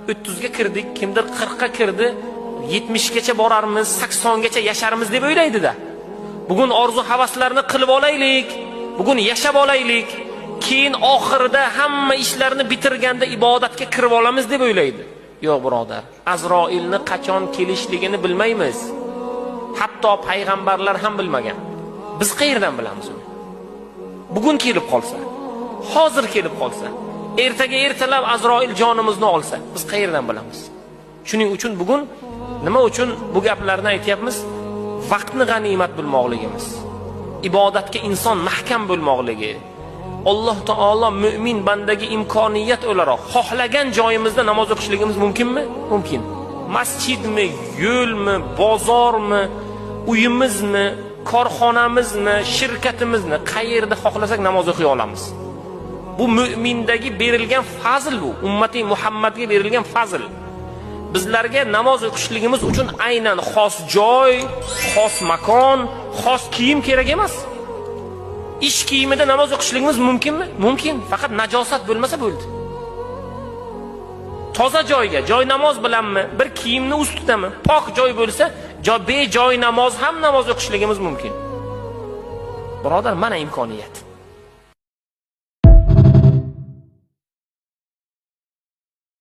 30 ga kirdik, kimdir 40 ga kirdi, 70 gacha borarmiz, 80 gacha yasharmiz deb o'ylaydi-da. Bugun orzu havaslarni qilib olaylik, bugun yashab olaylik, keyin oxirida hamma ishlarni bitirganda ibodatga kirib olamiz deb o'ylaydi. Yo'q birodar, Azroilni qachon kelishligini bilmaymiz. Hatto payg'ambarlar ham bilmagan. Biz qayerdan bilamiz uni? Bugun kelib qolsa, hozir kelib qolsa, ertaga ertalab Azroil jonimizni olsa, biz qayerdan bilamiz? Shuning uchun bugun nima uchun bu gaplarni aytyapmiz? Vaqtni g'animat bilmoqligimiz, ibodatga inson mahkam bo'lmoqligi. Alloh taolo mu'min bandaga imkoniyat o'laroq xohlagan joyimizda namoz o'qishligimiz mumkinmi? Mumkin. Masjidmi, yo'lmi, bozormi, uyimizmi, korxonamizmi, shirkatimizmi, qayerda xohlasak namoz o'qiy olamiz. Bu mu'mindagi berilgan fazl, bu ummati Muhammadga berilgan fazl. Bizlarga namoz o'qishligimiz uchun aynan xos joy, xos makon, xos kiyim kerak emas. Ish kiyimida namoz o'qishligimiz mumkinmi? Mumkin, faqat najosat bo'lmasa bo'ldi. Toza joyga, joy namoz bilanmi, bir kiyimni ustidami, pok joy bo'lsa, bejoy namoz ham namoz o'qishligimiz mumkin. Birodar, mana imkoniyat.